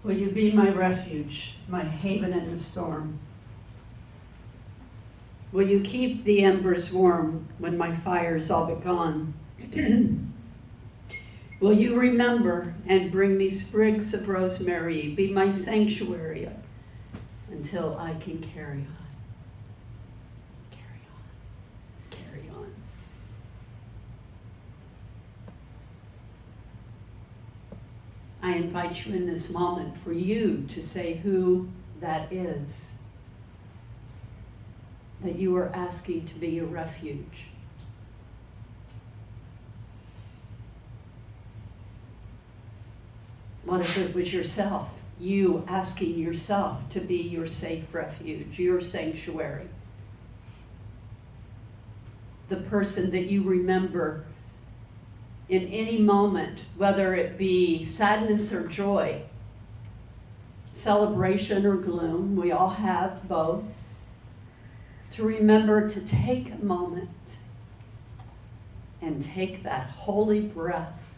Will you be my refuge, my haven in the storm? Will you keep the embers warm when my fire's all but gone? Will you remember and bring me sprigs of rosemary, be my sanctuary until I can carry on? Carry on. Carry on. I invite you in this moment for you to say who that is that you are asking to be your refuge. What if it was yourself? You asking yourself to be your safe refuge, your sanctuary. The person that you remember in any moment, whether it be sadness or joy, celebration or gloom, we all have both, to remember to take a moment and take that holy breath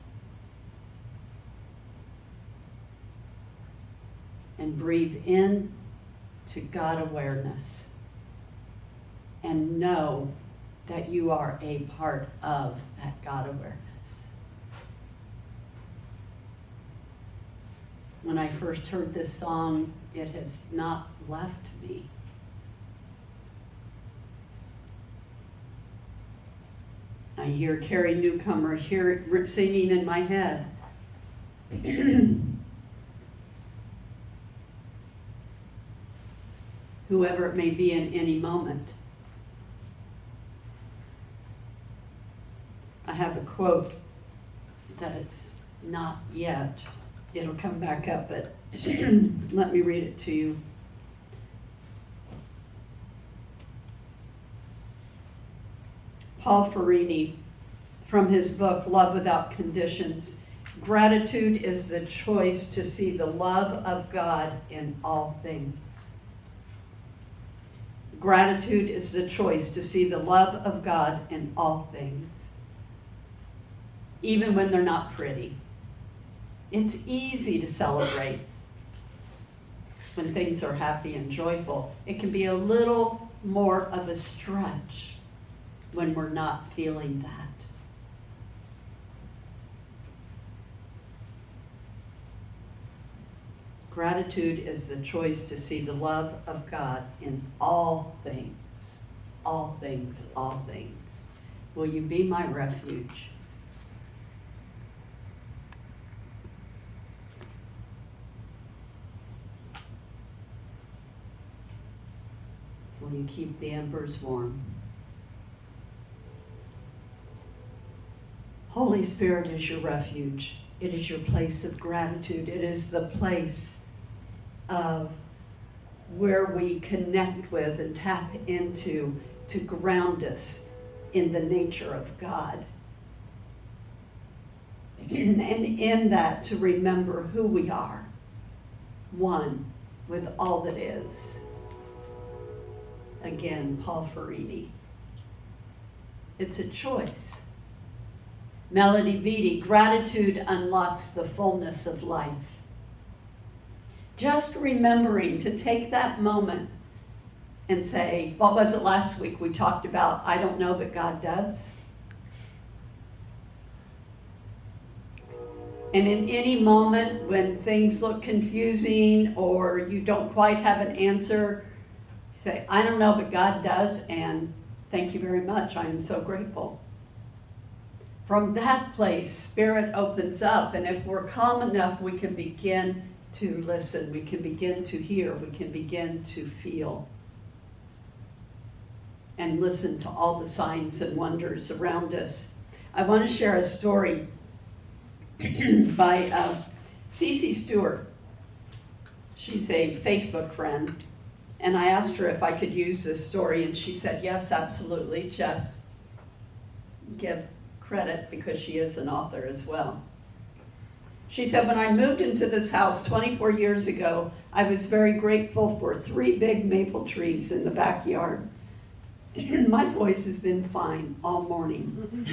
and breathe in to God awareness and know that you are a part of that God awareness. When I first heard this song, it has not left me. I hear Carrie Newcomer singing in my head. Whoever it may be in any moment. I have a quote that it's not yet. It'll come back up, but let me read it to you. Paul Ferrini, from his book, Love Without Conditions. Gratitude is the choice to see the love of God in all things. Gratitude is the choice to see the love of God in all things, even when they're not pretty. It's easy to celebrate when things are happy and joyful. It can be a little more of a stretch when we're not feeling that. Gratitude is the choice to see the love of God in all things. All things, all things. Will you be my refuge? Will you keep the embers warm? Holy Spirit is your refuge. It is your place of gratitude. It is the place of where we connect with and tap into to ground us in the nature of God. And in that, to remember who we are, one with all that is. Again, Paul Ferrini. It's a choice. Melody Beattie, gratitude unlocks the fullness of life. Just remembering to take that moment and say, what was it last week we talked about? I don't know, but God does. And in any moment when things look confusing or you don't quite have an answer, say, I don't know, but God does, and thank you very much. I am so grateful. From that place, Spirit opens up, and if we're calm enough, we can begin to listen. We can begin to hear. We can begin to feel. And listen to all the signs and wonders around us. I want to share a story by Cece Stewart. She's a Facebook friend. And I asked her if I could use this story, and she said, yes, absolutely. Just give credit because she is an author as well. She said, when I moved into this house 24 years ago, I was very grateful for 3 big maple trees in the backyard. My voice has been fine all morning.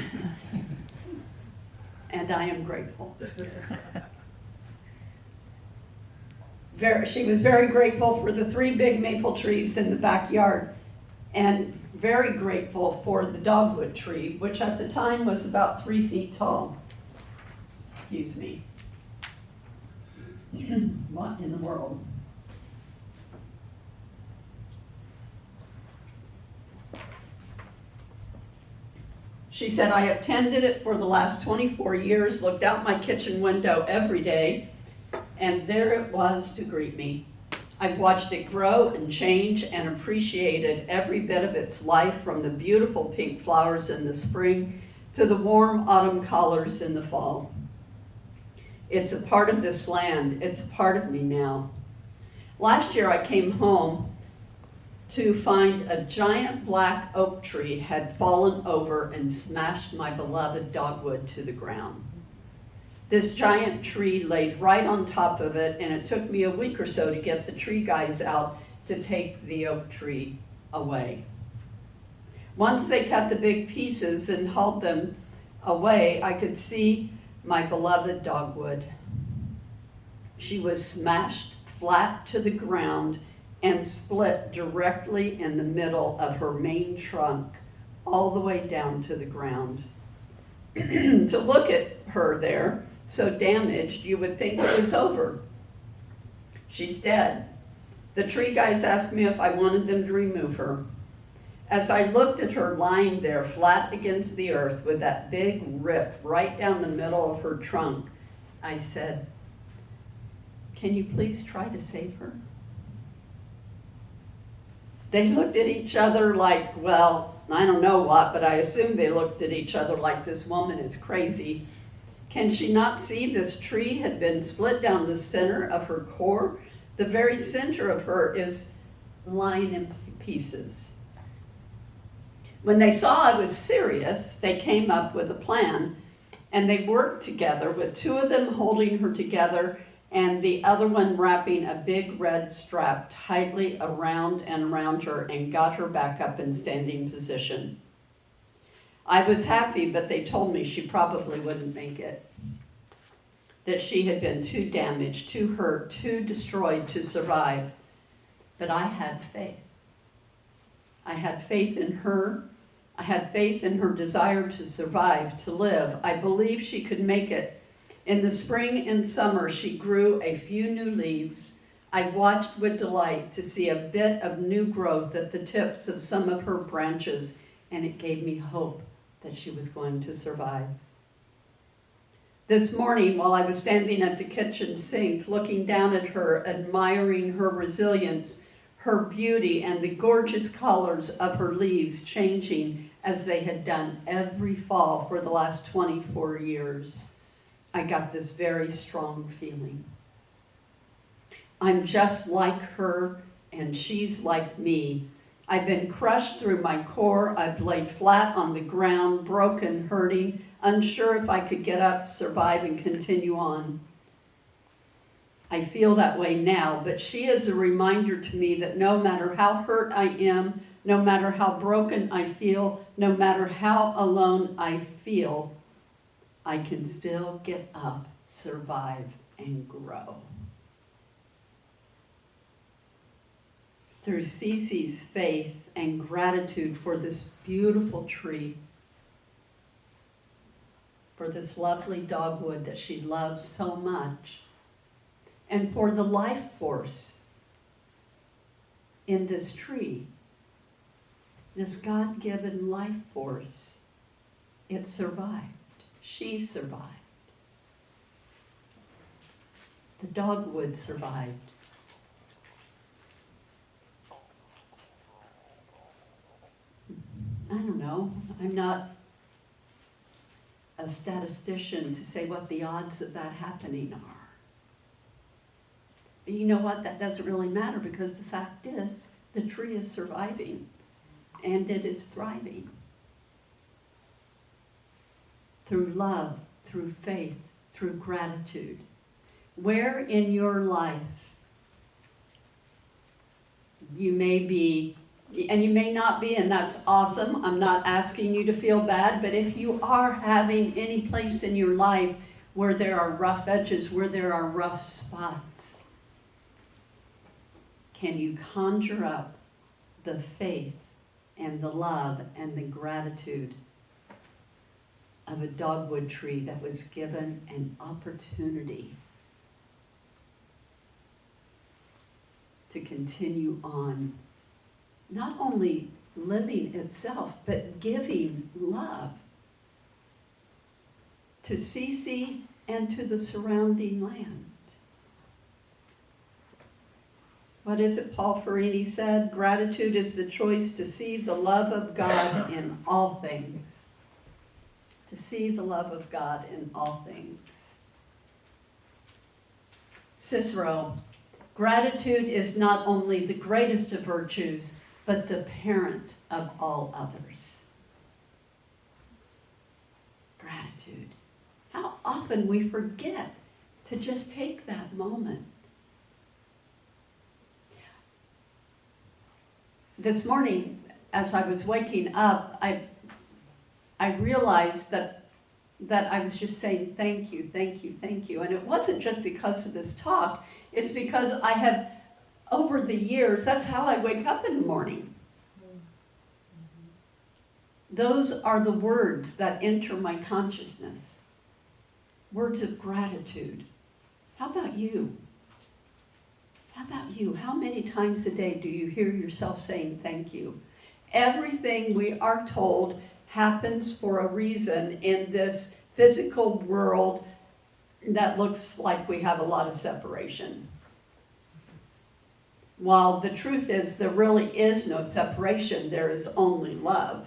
And I am grateful. She was very grateful for the 3 big maple trees in the backyard, and very grateful for the dogwood tree, which at the time was about 3 feet tall. Excuse me. What in the world? She said, I have tended it for the last 24 years, looked out my kitchen window every day, and there it was to greet me. I've watched it grow and change and appreciated every bit of its life, from the beautiful pink flowers in the spring to the warm autumn colors in the fall. It's a part of this land. It's a part of me now. Last year I came home to find a giant black oak tree had fallen over and smashed my beloved dogwood to the ground. This giant tree laid right on top of it, and it took me a week or so to get the tree guys out to take the oak tree away. Once they cut the big pieces and hauled them away, I could see my beloved dogwood. She was smashed flat to the ground and split directly in the middle of her main trunk, all the way down to the ground. To look at her there, so damaged, you would think it was over. She's dead. The tree guys asked me if I wanted them to remove her. As I looked at her lying there flat against the earth with that big rip right down the middle of her trunk, I said, "Can you please try to save her?" They looked at each other like, well, I don't know what, but I assume they looked at each other like, this woman is crazy. Can she not see this tree had been split down the center of her core? The very center of her is lying in pieces. When they saw I was serious, they came up with a plan, and they worked together, with 2 of them holding her together and the other one wrapping a big red strap tightly around and around her, and got her back up in standing position. I was happy, but they told me she probably wouldn't make it, that she had been too damaged, too hurt, too destroyed to survive. But I had faith. I had faith in her. I had faith in her desire to survive, to live. I believed she could make it. In the spring and summer, she grew a few new leaves. I watched with delight to see a bit of new growth at the tips of some of her branches, and it gave me hope that she was going to survive. This morning, while I was standing at the kitchen sink, looking down at her, admiring her resilience, her beauty, and the gorgeous colors of her leaves changing as they had done every fall for the last 24 years, I got this very strong feeling. I'm just like her, and she's like me. I've been crushed through my core. I've laid flat on the ground, broken, hurting, unsure if I could get up, survive, and continue on. I feel that way now, but she is a reminder to me that no matter how hurt I am, no matter how broken I feel, no matter how alone I feel, I can still get up, survive, and grow. Through Cece's faith and gratitude for this beautiful tree, for this lovely dogwood that she loves so much, and for the life force in this tree, this God-given life force, it survived. She survived. The dogwood survived. I don't know. I'm not a statistician to say what the odds of that happening are. But you know what? That doesn't really matter, because the fact is, the tree is surviving and it is thriving. Through love, through faith, through gratitude. Where in your life you may be, and you may not be, and that's awesome. I'm not asking you to feel bad, but if you are having any place in your life where there are rough edges, where there are rough spots, can you conjure up the faith and the love and the gratitude of a dogwood tree that was given an opportunity to continue on, not only living itself, but giving love to Cece and to the surrounding land. What is it Paul Ferrini said? Gratitude is the choice to see the love of God in all things. To see the love of God in all things. Cicero, gratitude is not only the greatest of virtues, but the parent of all others. Gratitude. How often we forget to just take that moment. This morning, as I was waking up, I realized that I was just saying thank you, thank you, thank you. And it wasn't just because of this talk. It's because I have, over the years, that's how I wake up in the morning. Those are the words that enter my consciousness. Words of gratitude. How about you? How about you? How many times a day do you hear yourself saying thank you? Everything we are told happens for a reason in this physical world that looks like we have a lot of separation. While the truth is there really is no separation, there is only love.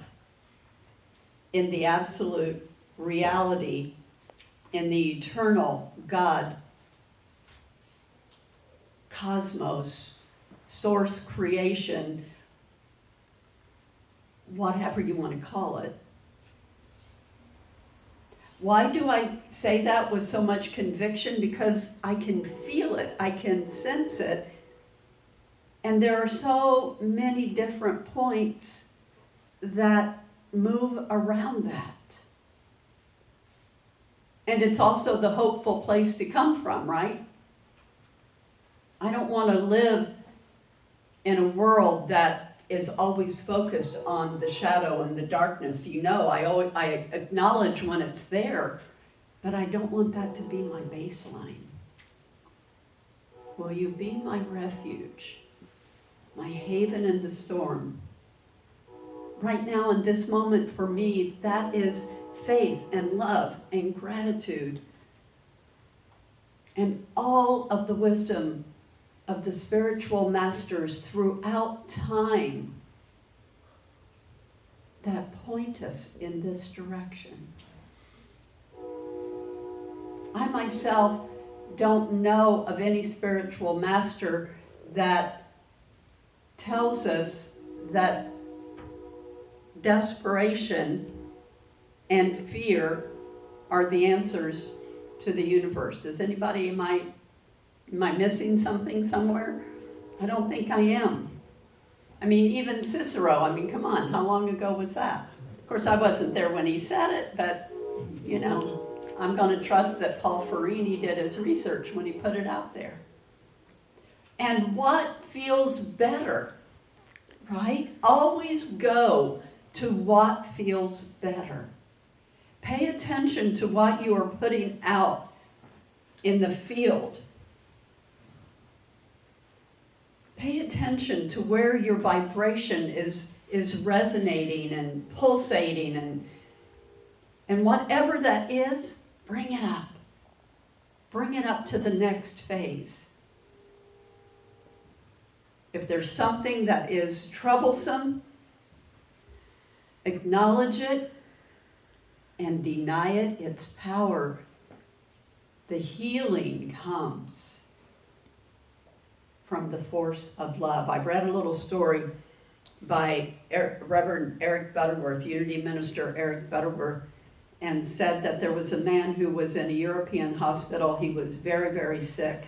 In the absolute reality, in the eternal God, cosmos, source creation, whatever you want to call it. Why do I say that with so much conviction? Because I can feel it, I can sense it, and there are so many different points that move around that. And it's also the hopeful place to come from, right? I don't want to live in a world that is always focused on the shadow and the darkness. You know, I acknowledge when it's there, but I don't want that to be my baseline. Will you be my refuge, my haven in the storm? Right now, in this moment, for me, that is faith and love and gratitude and all of the wisdom of the spiritual masters throughout time that point us in this direction. I myself don't know of any spiritual master that tells us that desperation and fear are the answers to the universe. Does anybody, am I missing something somewhere? I don't think I am. I mean, even Cicero, come on, how long ago was that? Of course, I wasn't there when he said it, but, I'm going to trust that Paul Ferrini did his research when he put it out there. And what feels better, right? Always go to what feels better. Pay attention to what you are putting out in the field. Pay attention to where your vibration is resonating and pulsating, and whatever that is, bring it up. Bring it up to the next phase. If there's something that is troublesome, acknowledge it and deny it its power. The healing comes from the force of love. I read a little story by Reverend Eric Butterworth, Unity Minister Eric Butterworth, and said that there was a man who was in a European hospital. He was very, very sick.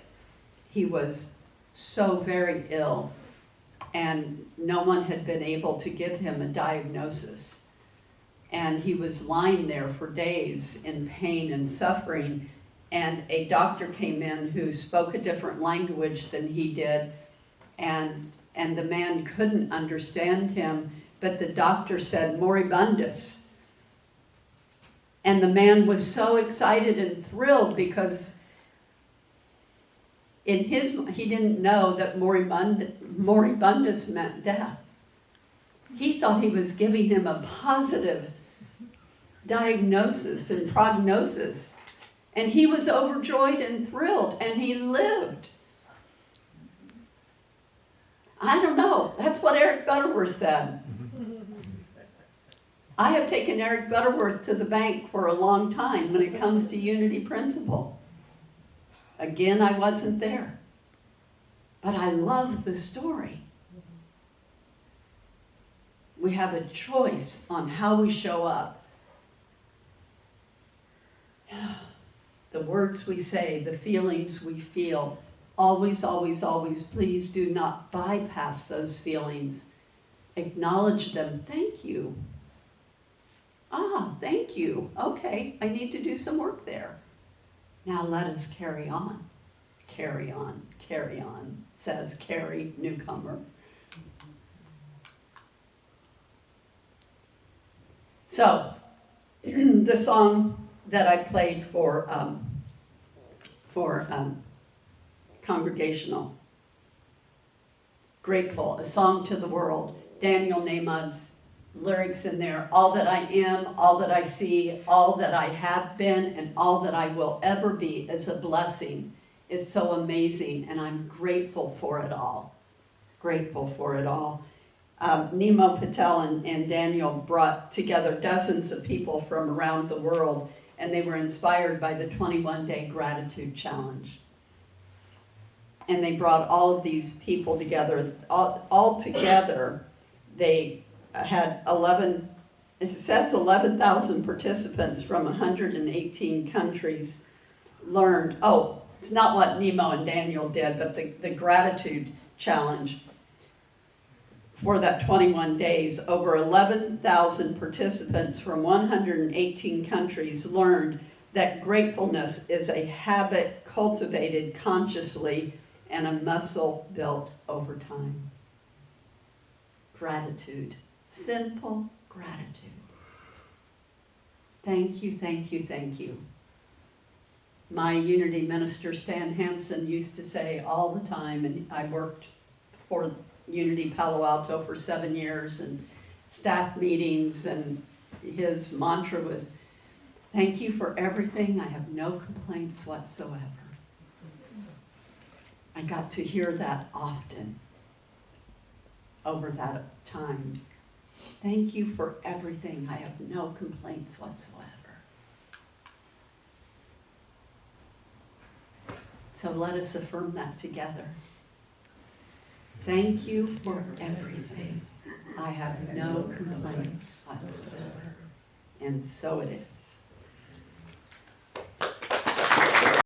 He was so very ill, and no one had been able to give him a diagnosis. And he was lying there for days in pain and suffering, and a doctor came in who spoke a different language than he did, and the man couldn't understand him, but the doctor said moribundus. And the man was so excited and thrilled because he didn't know that moribundus meant death. He thought he was giving him a positive diagnosis and prognosis. And he was overjoyed and thrilled, and he lived. I don't know. That's what Eric Butterworth said. I have taken Eric Butterworth to the bank for a long time when it comes to unity principle. Again, I wasn't there. But I love the story. We have a choice on how we show up. The words we say, the feelings we feel, always, always, always, please do not bypass those feelings. Acknowledge them. Thank you. Thank you. Okay, I need to do some work there. Now let us carry on. Carry on, carry on, says Carrie, newcomer. So, the song that I played for congregational, Grateful, a song to the world, Daniel Nahum's lyrics in there, all that I am, all that I see, all that I have been, and all that I will ever be is a blessing. It's so amazing, and I'm grateful for it all. Grateful for it all. Nemo Patel and Daniel brought together dozens of people from around the world, and they were inspired by the 21-day gratitude challenge. And they brought all of these people together. All together, they had 11,000 participants from 118 countries learned. Oh, it's not what Nemo and Daniel did, but the gratitude challenge. For that 21 days, over 11,000 participants from 118 countries learned that gratefulness is a habit cultivated consciously and a muscle built over time. Gratitude. Simple gratitude. Thank you, thank you, thank you. My Unity minister, Stan Hansen, used to say all the time, and I worked for Unity Palo Alto for 7 years and staff meetings, and his mantra was, thank you for everything, I have no complaints whatsoever. I got to hear that often over that time. Thank you for everything, I have no complaints whatsoever. So let us affirm that together. Thank you for everything. I have no complaints whatsoever. And so it is.